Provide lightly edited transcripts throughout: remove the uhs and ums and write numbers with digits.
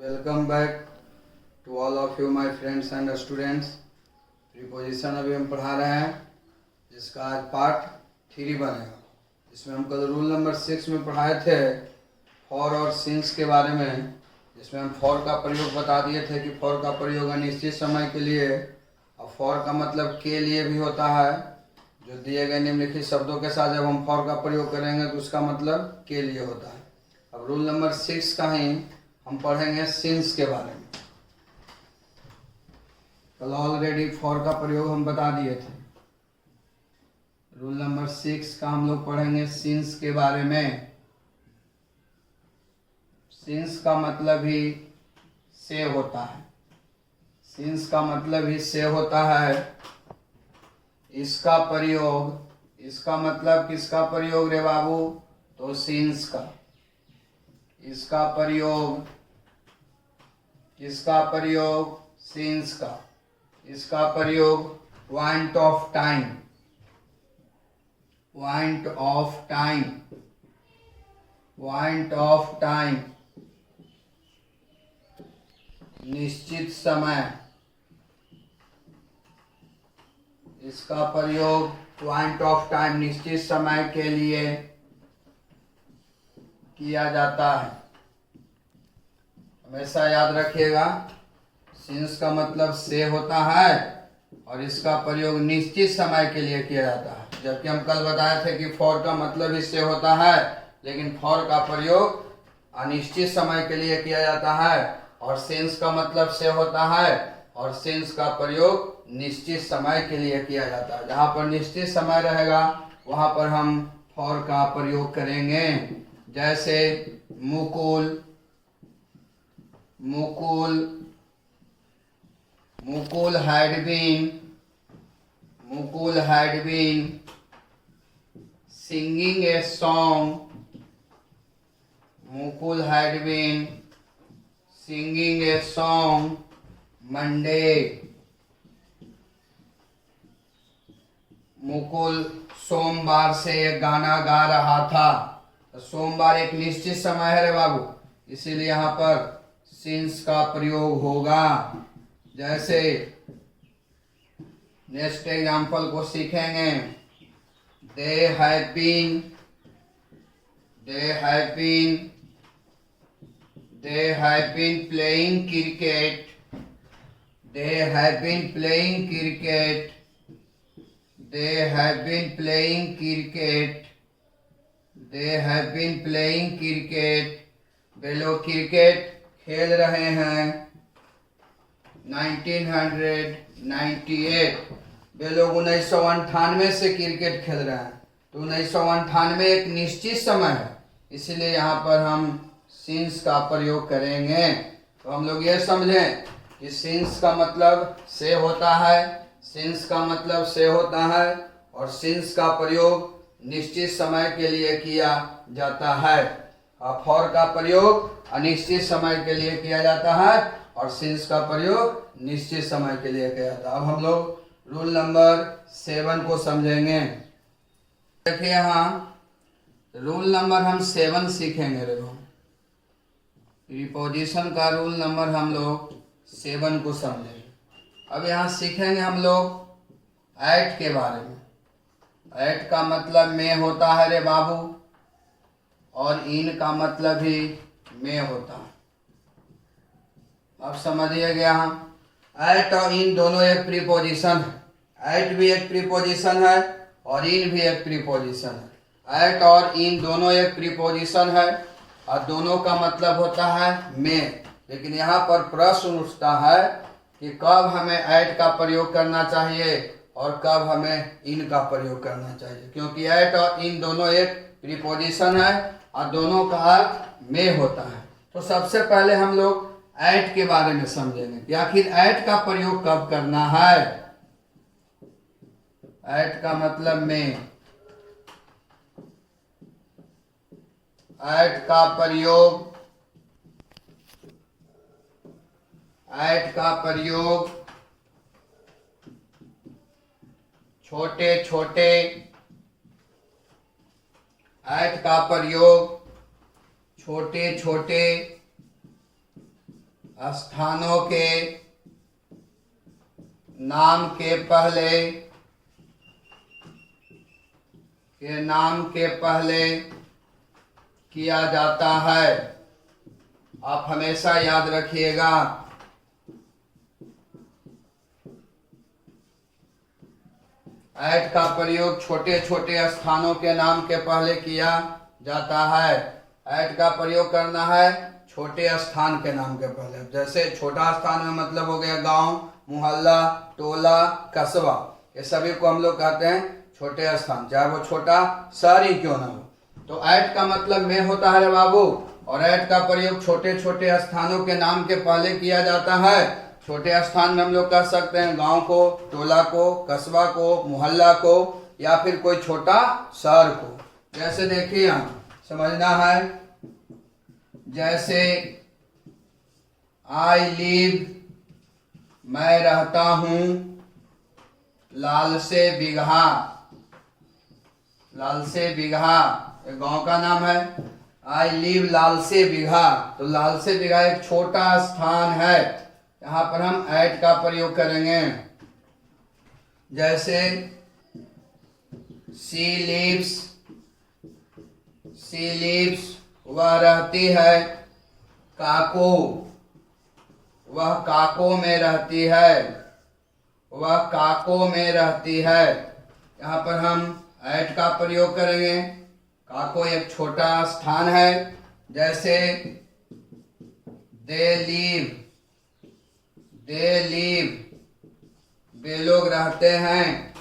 Welcome back to all of you my friends and students. Preposition अभी हम पढ़ा रहे हैं, जिसका आज पार्ट 3 बनेगा। इसमें हम कल रूल नंबर 6 में पढ़ाए थे फॉर और सिंस के बारे में, जिसमें हम फॉर का प्रयोग बता दिए थे कि फॉर का प्रयोग अनिश्चित समय के लिए, और फॉर का मतलब के लिए भी होता है। जो दिए गए निम्नलिखित शब्दों के साथ जब हम फॉर का प्रयोग करेंगे तो उसका मतलब के लिए होता है। अब रूल नंबर 6 का ही हम पढ़ेंगे सिंस के बारे में। कल ऑलरेडी फॉर का प्रयोग हम बता दिए थे। रूल नंबर 6 का हम लोग पढ़ेंगे सिंस के बारे में। सिंस का मतलब ही से होता है। सिंस का मतलब ही से होता है। इसका प्रयोग, इसका मतलब किसका प्रयोग रे बाबू? तो सिंस का। इसका प्रयोग, किसका प्रयोग? सिंस का। इसका प्रयोग point of time, point of time, point of time, निश्चित समय। इसका प्रयोग पॉइंट ऑफ टाइम, निश्चित समय के लिए किया जाता है। हमेशा याद रखिएगा, सिंस का मतलब से होता है और इसका प्रयोग निश्चित समय के लिए किया जाता है। जबकि हम कल बताए थे कि फॉर का मतलब ही से होता है, लेकिन फॉर का प्रयोग अनिश्चित समय के लिए किया जाता है, और सिंस का मतलब से होता है और सिंस का प्रयोग निश्चित समय के लिए किया जाता है। जहाँ पर निश्चित समय रहेगा वहाँ पर हम फॉर का प्रयोग करेंगे। जैसे Mukul, Mukul, Mukul had been singing a song. Mukul had been singing a song Monday. Mukul सोमवार से एक गाना गा रहा था। तो सोमवार एक निश्चित समय है रे बाबू, इसीलिए यहाँ पर सिंस का प्रयोग होगा। जैसे नेक्स्ट एग्जाम्पल को सीखेंगे। They have been, they have been, they have been playing cricket, they have been playing cricket, they have been playing cricket, they have been playing cricket. वे लोग क्रिकेट खेल रहे हैं 1998। वे लोग 1998 से क्रिकेट खेल रहे हैं। तो 1998 एक निश्चित समय है, इसलिए यहाँ पर हम सिंस का प्रयोग करेंगे। तो हम लोग ये समझें कि सिंस का मतलब से होता है, सिंस का मतलब से होता है, और सिंस का प्रयोग निश्चित समय के लिए किया जाता है। फॉर का प्रयोग अनिश्चित समय के लिए किया जाता है और सिंस का प्रयोग निश्चित समय के लिए किया जाता है। अब हम लोग रूल नंबर 7 को समझेंगे। देखिए यहाँ रूल नंबर हम 7 सीखेंगे। देखो प्रीपोजिशन का रूल नंबर हम लोग 7 को समझेंगे। अब यहाँ सीखेंगे हम लोग एट के बारे में। एट का मतलब में होता है रे बाबू, और इन का मतलब ही में होता है। अब समझिएगा, यहाँ एट और इन दोनों एक प्रीपोजिशन है। एट भी एक प्रीपोजिशन है और इन भी एक प्रीपोजिशन है। एट और इन दोनों एक प्रीपोजिशन है और दोनों का मतलब होता है में। लेकिन यहाँ पर प्रश्न उठता है कि कब हमें एट का प्रयोग करना चाहिए और कब हमें इन का प्रयोग करना चाहिए, क्योंकि एट और इन दोनों एक प्रीपोजिशन है और दोनों का अर्थ में होता है। तो सबसे पहले हम लोग एट के बारे में समझेंगे कि आखिर एट का प्रयोग कब करना है। एट का मतलब में। एट का प्रयोग, एट का प्रयोग छोटे छोटे, एट का प्रयोग छोटे छोटे स्थानों के नाम के पहले किया जाता है। आप हमेशा याद रखिएगा, ऐट का प्रयोग छोटे छोटे स्थानों के नाम के पहले किया जाता है। ऐट का प्रयोग करना है छोटे स्थान के नाम के पहले। जैसे छोटा स्थान में मतलब हो गया गांव, मोहल्ला, टोला, कस्बा, ये सभी को हम लोग कहते हैं छोटे स्थान, चाहे वो छोटा शहर ही क्यों ना हो। तो ऐट का मतलब में होता है रे बाबू, और ऐट का प्रयोग छोटे छोटे स्थानों के नाम के पहले किया जाता है। छोटे स्थान में हम लोग कह सकते हैं गांव को, टोला को, कस्बा को, मोहल्ला को, या फिर कोई छोटा शहर को। जैसे देखिए यहाँ समझना है, जैसे आई लिव, मैं रहता हूँ, लाल से बिगहा, लाल से बिगहा एक गांव का नाम है। आई लिव लाल से बिगहा, तो लाल से बिगहा एक छोटा स्थान है, यहाँ पर हम ऐट का प्रयोग करेंगे। जैसे शी लिव्स, वह रहती है, काको, वह काको में रहती है, वह काको में रहती है। यहाँ पर हम ऐट का प्रयोग करेंगे। काको एक छोटा स्थान है। जैसे दे लीव, वे लोग रहते हैं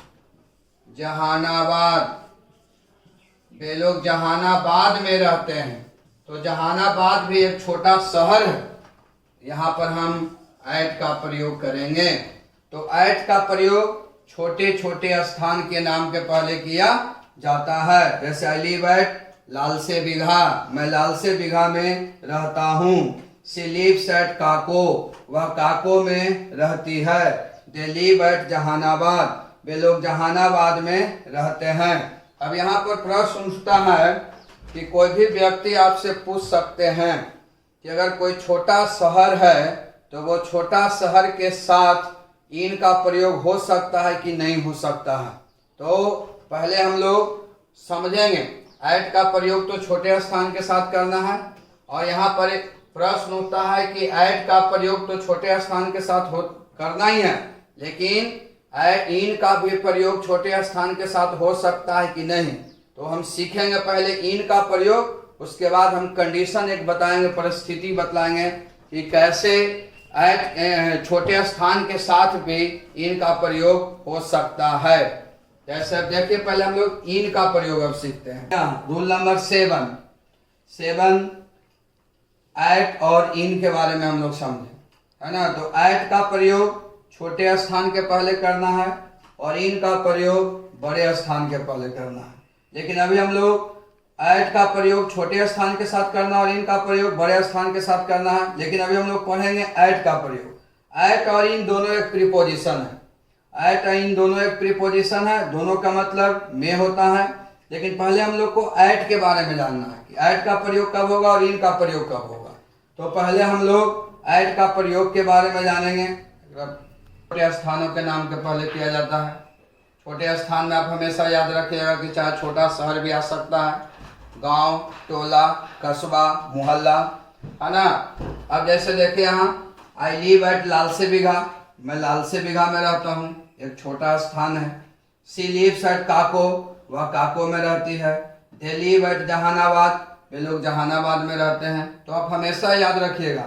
जहानाबाद, वे लोग जहानाबाद में रहते हैं। तो जहानाबाद भी एक छोटा शहर है, यहाँ पर हम ऐट का प्रयोग करेंगे। तो ऐट का प्रयोग छोटे छोटे स्थान के नाम के पहले किया जाता है। जैसे आई लिव एट लाल से बिगहा, मैं लाल से बिगहा में रहता हूँ। शी लिव्स एट काको, वह काको में रहती है। दे लिव एट जहानाबाद, वे लोग जहानाबाद में रहते हैं। अब यहाँ पर प्रश्न उठता है कि कोई भी व्यक्ति आपसे पूछ सकते हैं कि अगर कोई छोटा शहर है तो वो छोटा शहर के साथ इन का प्रयोग हो सकता है कि नहीं हो सकता है। तो पहले हम लोग समझेंगे, ऐट का प्रयोग तो छोटे स्थान के साथ करना है, और यहाँ पर एक प्रश्न होता है कि ऐट का प्रयोग तो छोटे स्थान के साथ करना ही है, लेकिन इन का भी प्रयोग छोटे स्थान के साथ हो सकता है कि नहीं। तो हम सीखेंगे पहले इन का प्रयोग, उसके बाद हम कंडीशन एक बताएंगे, परिस्थिति बताएंगे कि कैसे ऐट छोटे स्थान के साथ भी इन का प्रयोग हो सकता है। जैसे अब देखिए, पहले हम लोग इन का प्रयोग अब सीखते हैं। रूल नंबर 7 ऐट और इन के बारे में हम लोग समझे, है ना। तो ऐट का प्रयोग छोटे स्थान के पहले करना है और इन का प्रयोग बड़े स्थान के पहले करना है। लेकिन अभी हम लोग ऐट का प्रयोग छोटे स्थान के साथ करना और इन का प्रयोग बड़े स्थान के साथ करना है। लेकिन अभी हम लोग पढ़ेंगे ऐट का प्रयोग। ऐट और इन दोनों एक प्रीपोजिशन है। ऐट और इन दोनों एक प्रीपोजिशन है, दोनों का मतलब में होता है। लेकिन पहले हम लोग को ऐट के बारे में जानना है कि ऐट का प्रयोग कब होगा और इन का प्रयोग कब होगा। तो पहले हम लोग ऐट का प्रयोग के बारे में जानेंगे। छोटे स्थानों के नाम के पहले किया जाता है। छोटे स्थान में आप हमेशा याद रखिएगा कि चाहे छोटा शहर भी आ सकता है, गांव, टोला, कस्बा, मोहल्ला, है ना। अब जैसे देखिए यहाँ आई लिव एट लाल से बिगहा, मैं लाल से बिगहा में रहता हूँ, एक छोटा स्थान है। शी लिव्स एट काको, वह काको में रहती है। दे लिव एट जहानाबाद, वे लोग जहानाबाद में रहते हैं। तो आप हमेशा याद रखिएगा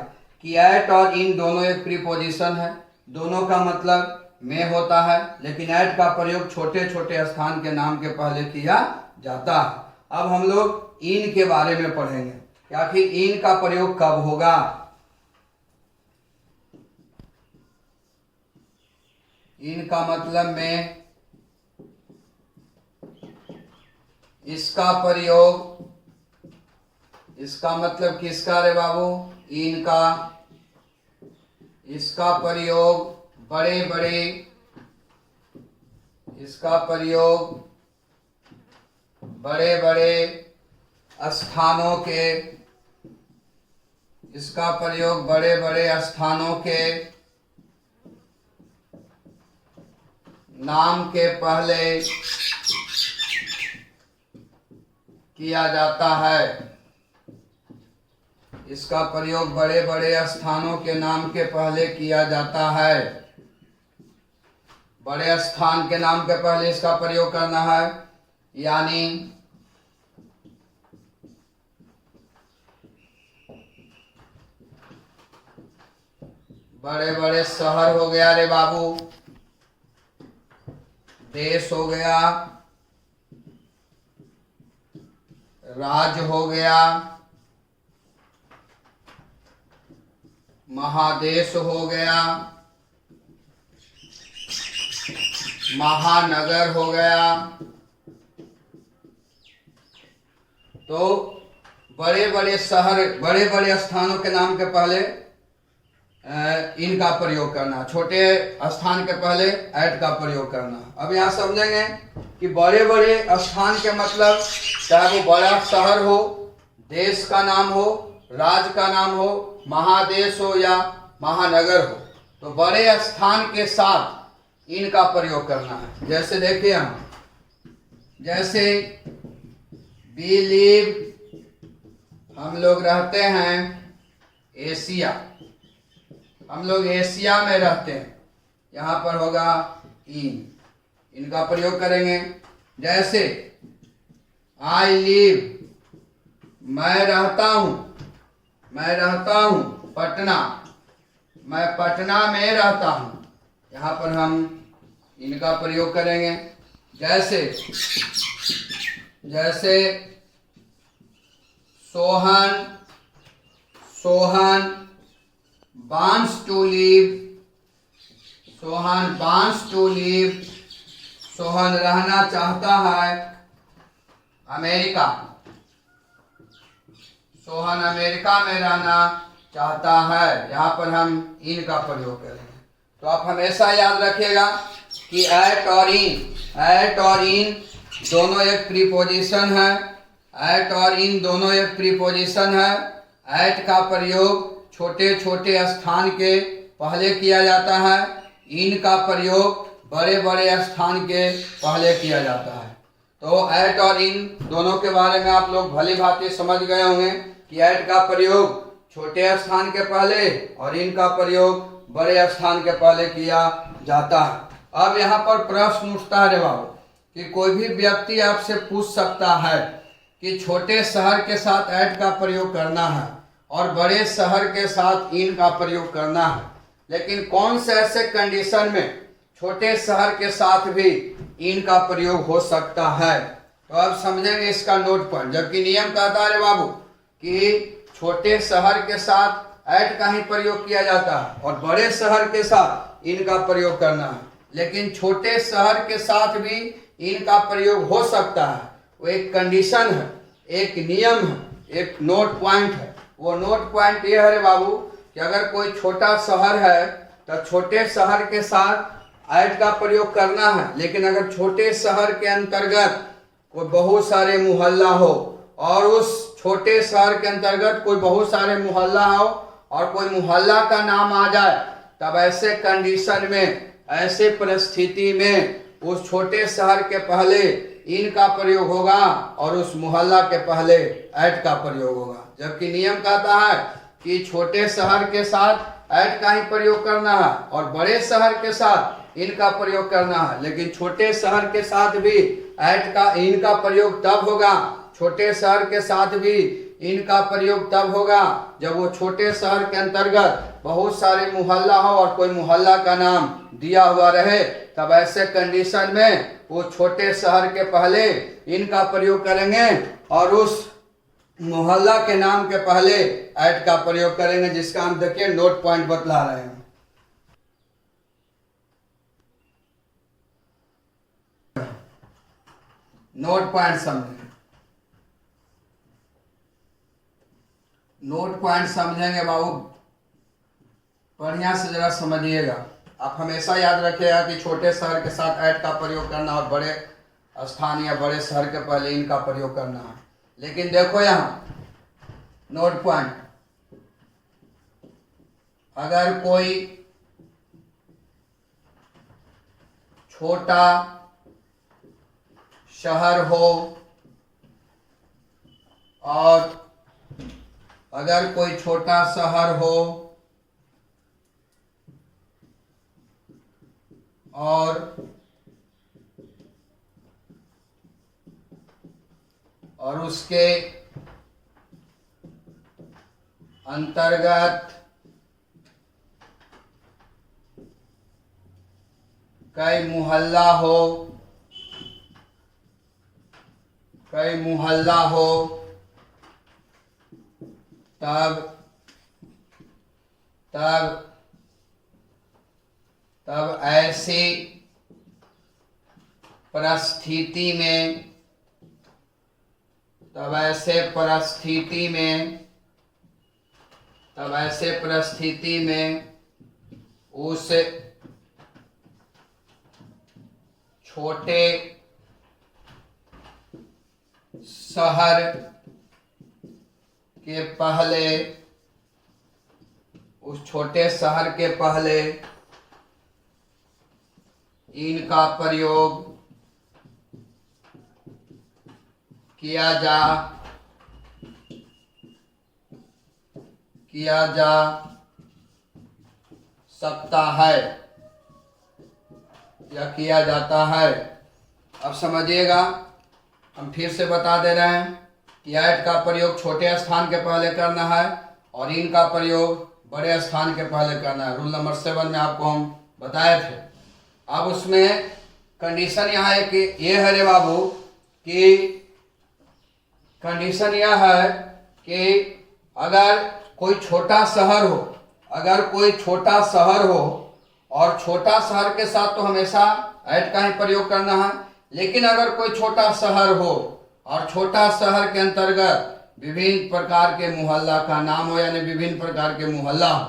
कि ऐट और इन दोनों एक प्रीपोजिशन है, दोनों का मतलब में होता है, लेकिन ऐट का प्रयोग छोटे छोटे स्थान के नाम के पहले किया जाता है। अब हम लोग इन के बारे में पढ़ेंगे कि आखिर इन का प्रयोग कब होगा। इन का मतलब में, इसका प्रयोग, इसका मतलब किसका रे बाबू, इन का, इसका प्रयोग बड़े बड़े, इसका प्रयोग बड़े बड़े स्थानों के, इसका प्रयोग बड़े बड़े स्थानों के नाम के पहले किया जाता है। इसका प्रयोग बड़े बड़े स्थानों के नाम के पहले किया जाता है। बड़े स्थान के नाम के पहले इसका प्रयोग करना है, यानी बड़े बड़े शहर हो गया रे बाबू, देश हो गया, राज्य हो गया, महादेश हो गया, महानगर हो गया। तो बड़े बड़े शहर, बड़े बड़े स्थानों के नाम के पहले इनका प्रयोग करना, छोटे स्थान के पहले ऐट का प्रयोग करना। अब यहाँ समझेंगे कि बड़े बड़े स्थान के मतलब चाहे वो बड़ा शहर हो, देश का नाम हो, राज्य का नाम हो, महादेश हो या महानगर हो, तो बड़े स्थान के साथ इनका प्रयोग करना है। जैसे देखिए हम, जैसे वी लिव, हम लोग रहते हैं एशिया, हम लोग एशिया में रहते हैं, यहाँ पर होगा इनका प्रयोग करेंगे। जैसे आई लिव, मैं रहता हूँ, मैं रहता हूँ पटना, मैं पटना में रहता हूँ, यहाँ पर हम इनका प्रयोग करेंगे। जैसे जैसे Sohan, Sohan wants to live, Sohan wants to live, Sohan रहना चाहता है अमेरिका, सोहन अमेरिका में रहना चाहता है, यहाँ पर हम इन का प्रयोग करेंगे। तो आप हमेशा याद रखिएगा कि एट और इन दोनों एक प्रीपोजिशन है, एट और इन दोनों एक प्रीपोजिशन है। एट का प्रयोग छोटे छोटे स्थान के पहले किया जाता है, इन का प्रयोग बड़े बड़े स्थान के पहले किया जाता है। तो ऐट और इन दोनों के बारे में आप लोग भली भांति समझ गए होंगे कि ऐट का प्रयोग छोटे स्थान के पहले और इन का प्रयोग बड़े स्थान के पहले किया जाता है। अब यहाँ पर प्रश्न उठता है बाबू कि कोई भी व्यक्ति आपसे पूछ सकता है कि छोटे शहर के साथ ऐट का प्रयोग करना है और बड़े शहर के साथ इन का प्रयोग करना है, लेकिन कौन से ऐसे कंडीशन में छोटे शहर के साथ भी इन का प्रयोग हो सकता है। तो अब समझेंगे इसका नोट पॉइंट। जबकि नियम कहता है बाबू कि छोटे शहर के साथ ऐट का ही प्रयोग किया जाता है और बड़े शहर के साथ इन का प्रयोग करना है, लेकिन छोटे शहर के साथ भी इन का प्रयोग हो सकता है। वो एक कंडीशन है, एक नियम है, एक नोट पॉइंट है। वो नोट पॉइंट ये है रे बाबू कि अगर कोई छोटा शहर है तो छोटे शहर के साथ ऐट का प्रयोग करना है, लेकिन अगर छोटे शहर के अंतर्गत कोई बहुत सारे मोहल्ला हो और उस छोटे शहर के अंतर्गत कोई बहुत सारे मोहल्ला हो और कोई मोहल्ला का नाम आ जाए, तब ऐसे कंडीशन में, ऐसे परिस्थिति में उस छोटे शहर के पहले इन का प्रयोग होगा और उस मोहल्ला के पहले ऐट का प्रयोग होगा। जबकि नियम कहता है कि छोटे शहर के साथ ऐट का ही प्रयोग करना है और बड़े शहर के साथ इन का प्रयोग करना है, लेकिन छोटे शहर के साथ भी ऐट का इन का प्रयोग तब होगा, छोटे शहर के साथ भी इन का प्रयोग तब होगा जब वो छोटे शहर के अंतर्गत बहुत सारे मोहल्ला हो और कोई मोहल्ला का नाम दिया हुआ रहे। तब ऐसे कंडीशन में वो छोटे शहर के पहले इनका प्रयोग करेंगे और उस मोहल्ला के नाम के पहले ऐट का प्रयोग करेंगे, जिसका हम देखिए नोट पॉइंट बतला रहे हैं। नोट पॉइंट समझेंगे, नोट पॉइंट समझेंगे बाबू, बढ़िया से जरा समझिएगा। आप हमेशा याद रखिएगा कि छोटे शहर के साथ ऐट का प्रयोग करना और बड़े स्थान या बड़े शहर के पहले इनका प्रयोग करना है। लेकिन देखो यहाँ नोट पॉइंट, अगर कोई छोटा शहर हो और अगर कोई छोटा शहर हो और उसके अंतर्गत कई मोहल्ला हो तब ऐसी परिस्थिति में उस छोटे शहर के पहले इनका प्रयोग किया जा सकता है या किया जाता है। अब समझिएगा, हम फिर से बता दे रहे हैं कि ऐट का प्रयोग छोटे स्थान के पहले करना है और इन का प्रयोग बड़े स्थान के पहले करना है। रूल नंबर 7 में आपको हम बताए थे। अब उसमें कंडीशन यहाँ है कि ये है रे बाबू कि कंडीशन यह है कि अगर कोई छोटा शहर हो और छोटा शहर के साथ तो हमेशा ऐट का ही प्रयोग करना है, लेकिन अगर कोई छोटा शहर हो और छोटा शहर के अंतर्गत विभिन्न प्रकार के मोहल्ला का नाम हो, यानी विभिन्न प्रकार के मोहल्ला हो,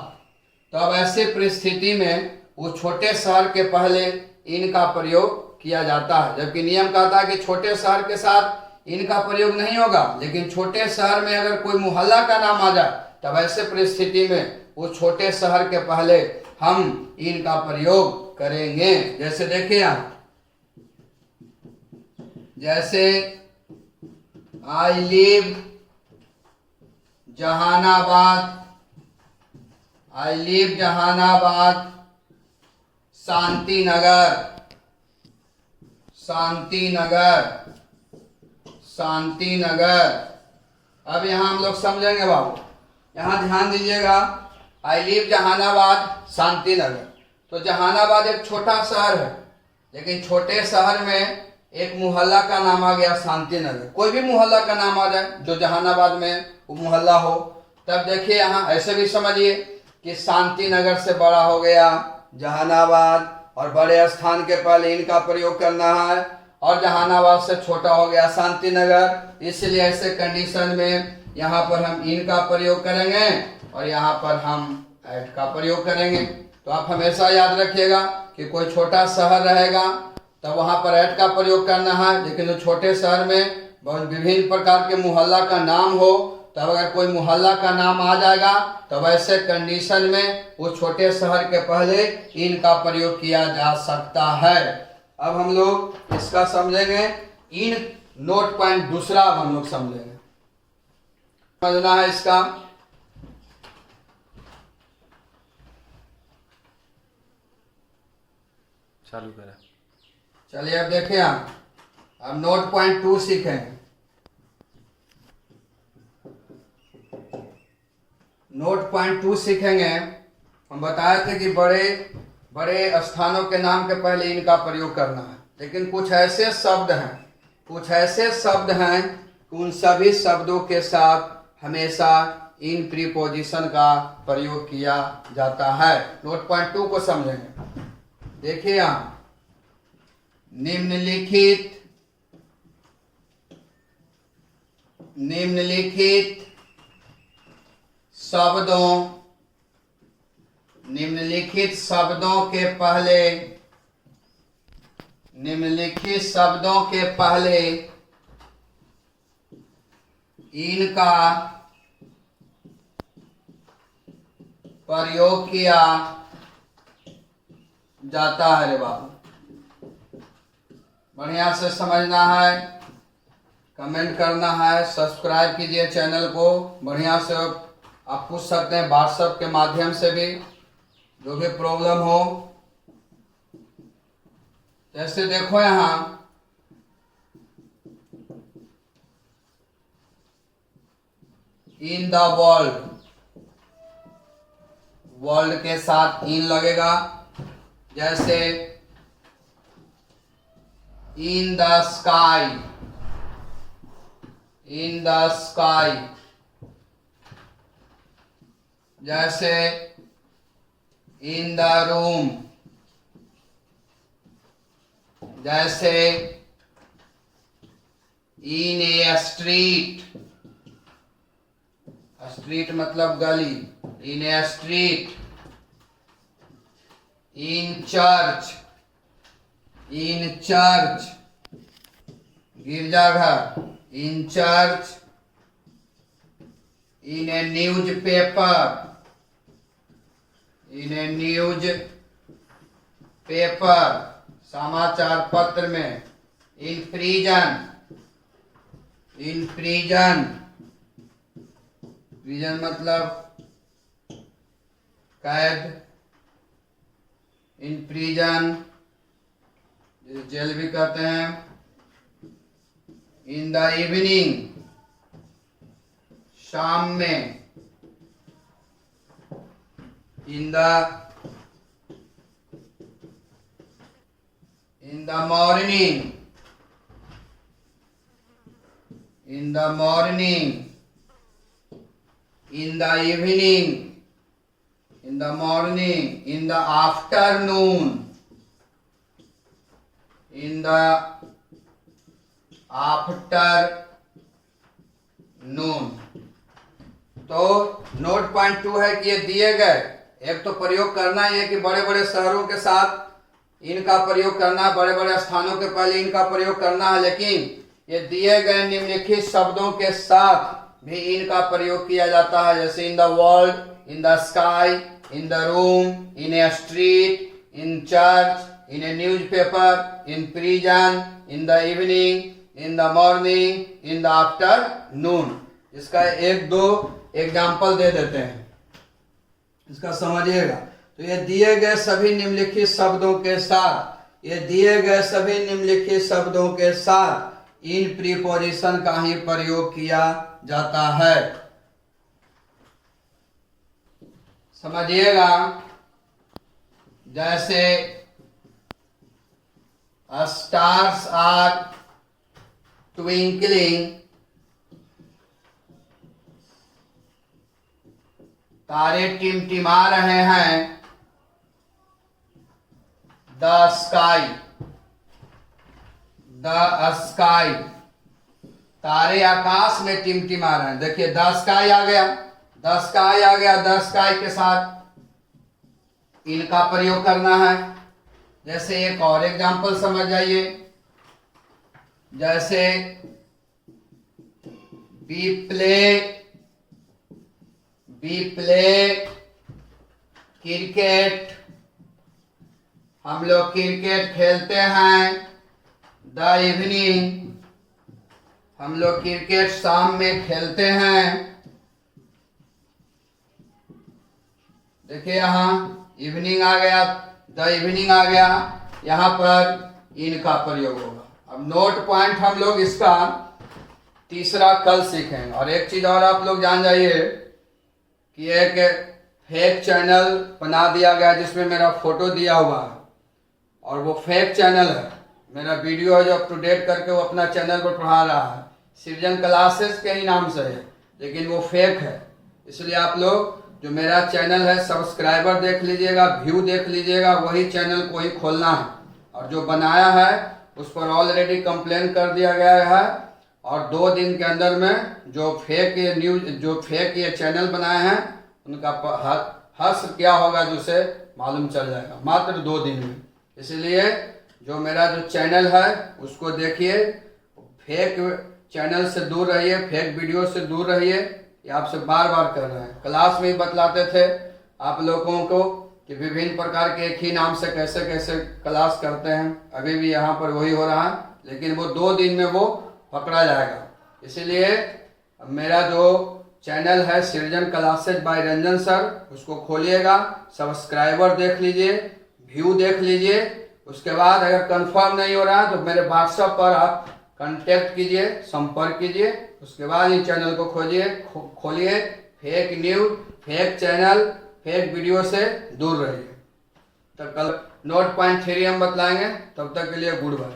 तो अब ऐसे परिस्थिति में उस छोटे शहर के पहले इनका प्रयोग किया जाता है। जबकि नियम कहता है कि छोटे शहर के साथ इनका प्रयोग नहीं होगा, लेकिन छोटे शहर में अगर कोई मोहल्ला का नाम आ जाए तब ऐसे परिस्थिति में उस छोटे शहर के पहले हम इनका प्रयोग करेंगे। जैसे देखिए यहाँ, जैसे आई लिव जहानाबाद शांतिनगर। अब यहाँ हम लोग समझेंगे बाबू, यहाँ ध्यान दीजिएगा। आई लिव जहानाबाद शांतिनगर, तो जहानाबाद एक छोटा शहर है, लेकिन छोटे शहर में एक मोहल्ला का नाम आ गया शांतिनगर। कोई भी मोहल्ला का नाम आ जाए जो जहानाबाद में वो मोहल्ला हो, तब देखिए यहाँ ऐसे भी समझिए कि शांतिनगर से बड़ा हो गया जहानाबाद और बड़े स्थान के पहले इनका प्रयोग करना है, और जहानाबाद से छोटा हो गया शांतिनगर। इसलिए ऐसे कंडीशन में यहाँ पर हम इनका प्रयोग करेंगे और यहाँ पर हम ऐट का प्रयोग करेंगे। तो आप हमेशा याद रखिएगा कि कोई छोटा शहर रहेगा तब वहाँ पर ऐट का प्रयोग करना है, लेकिन जो छोटे शहर में बहुत विभिन्न प्रकार के मोहल्ला का नाम हो, तब अगर कोई मोहल्ला का नाम आ जाएगा तब ऐसे कंडीशन में वो छोटे शहर के पहले इनका प्रयोग किया जा सकता है। अब हम लोग इसका समझेंगे। इन नोट पॉइंट दूसरा अब हम लोग समझेंगे, समझना है इसका। चालू करें। चलिए अब देखिए, अब नोट पॉइंट 2 सीखेंगे। नोट पॉइंट 2 सीखेंगे। हम बताए थे कि बड़े स्थानों के नाम के पहले इनका प्रयोग करना है, लेकिन कुछ ऐसे शब्द हैं कि उन सभी शब्दों के साथ हमेशा इन प्रीपोजिशन का प्रयोग किया जाता है। नोट पॉइंट 2 को समझेंगे। देखिए यहाँ, निम्नलिखित शब्दों के पहले इनका प्रयोग किया जाता है रे बाबू। बढ़िया से समझना है, कमेंट करना है, सब्सक्राइब कीजिए चैनल को। बढ़िया से आप पूछ सकते हैं व्हाट्सएप के माध्यम से भी, जो भी प्रॉब्लम हो। जैसे देखो यहाँ इन द वर्ल्ड, वर्ल्ड के साथ इन लगेगा। जैसे in the sky, in the sky. जैसे इन द रूम, जैसे इन ए स्ट्रीट, स्ट्रीट मतलब गली, in a street. In church, in church गिरजाघर, in church. In a newspaper, in a newspaper समाचार पत्र में। In prison, in prison, prison मतलब कैद, इन प्रिजन जेल भी कहते हैं। इन द इवनिंग, शाम में। In the morning, in the morning. In the evening, in the morning. In the afternoon, in the afternoon. तो नोट पॉइंट 2 है कि ये दिए गए, एक तो प्रयोग करना ही है कि बड़े बड़े शहरों के साथ इनका प्रयोग करना, बड़े बड़े स्थानों के पहले इनका प्रयोग करना है, लेकिन ये दिए गए निम्नलिखित शब्दों के साथ भी इनका प्रयोग किया जाता है। जैसे in the world, in the sky, in the room, in a street, in church, in A newspaper, in prison, in the evening, in the morning, in the afternoon. इसका एक दो एग्जाम्पल दे देते हैं, इसका समझिएगा। तो ये दिए गए सभी निम्नलिखित शब्दों के साथ, ये दिए गए सभी निम्नलिखित शब्दों के साथ इन प्रीपोजिशन का ही प्रयोग किया जाता है। समझिएगा। जैसे स्टार्स आर ट्विंकलिंग, तारे टिमटिमा रहे हैं। द स्काई, द स्काई, तारे आकाश में टिमटिमा रहे हैं। देखिए द स्काई आ गया, द स्काई आ गया। द स्काई के साथ इनका प्रयोग करना है। जैसे एक और एग्जांपल समझ जाइए। जैसे वी प्ले क्रिकेट, हम लोग क्रिकेट खेलते हैं। द इवनिंग, हम लोग क्रिकेट शाम में खेलते हैं। देखिए यहाँ इवनिंग आ गया, द इवनिंग आ गया, यहाँ पर इनका प्रयोग होगा। अब नोट पॉइंट हम लोग इसका तीसरा कल सीखेंगे। और एक चीज और आप लोग जान जाइए कि एक फेक चैनल बना दिया गया जिसमें मेरा फोटो दिया हुआ है, और वो फेक चैनल है। मेरा वीडियो है जो अप टू डेट करके वो अपना चैनल पर पढ़ा रहा है, सृजन क्लासेस के ही नाम से है, लेकिन वो फेक है। इसलिए आप लोग जो मेरा चैनल है सब्सक्राइबर देख लीजिएगा, व्यू देख लीजिएगा, वही चैनल को ही खोलना है। और जो बनाया है उस पर ऑलरेडी कंप्लेन कर दिया गया है, और 2 दिन के अंदर में जो फेक ये न्यूज, जो फेक ये चैनल बनाए हैं उनका हश्र क्या होगा जिसे मालूम चल जाएगा मात्र 2 दिन में। इसलिए जो मेरा जो चैनल है उसको देखिए, फेक चैनल से दूर रहिए, फेक वीडियो से दूर रहिए। ये आपसे बार बार कर रहे हैं, क्लास में ही बतलाते थे, आप लोगों को कि विभिन्न प्रकार के एक ही नाम से कैसे कैसे क्लास करते हैं। अभी भी यहाँ पर वही हो रहा है, लेकिन वो 2 दिन में वो पकड़ा जाएगा। इसीलिए मेरा जो चैनल है सृजन क्लासेज बाय रंजन सर, उसको खोलिएगा, सब्सक्राइबर देख लीजिए, व्यू देख लीजिए। उसके बाद अगर कंफर्म नहीं हो रहा है तो मेरे व्हाट्सएप पर आप कांटेक्ट कीजिए, संपर्क कीजिए। उसके बाद इस चैनल को खोलिए। Fake news, fake channel, fake video से दूर रहिए। तो कल नोट पॉइंट 3 हम बतलाएंगे। तब तक के लिए गुड बाय।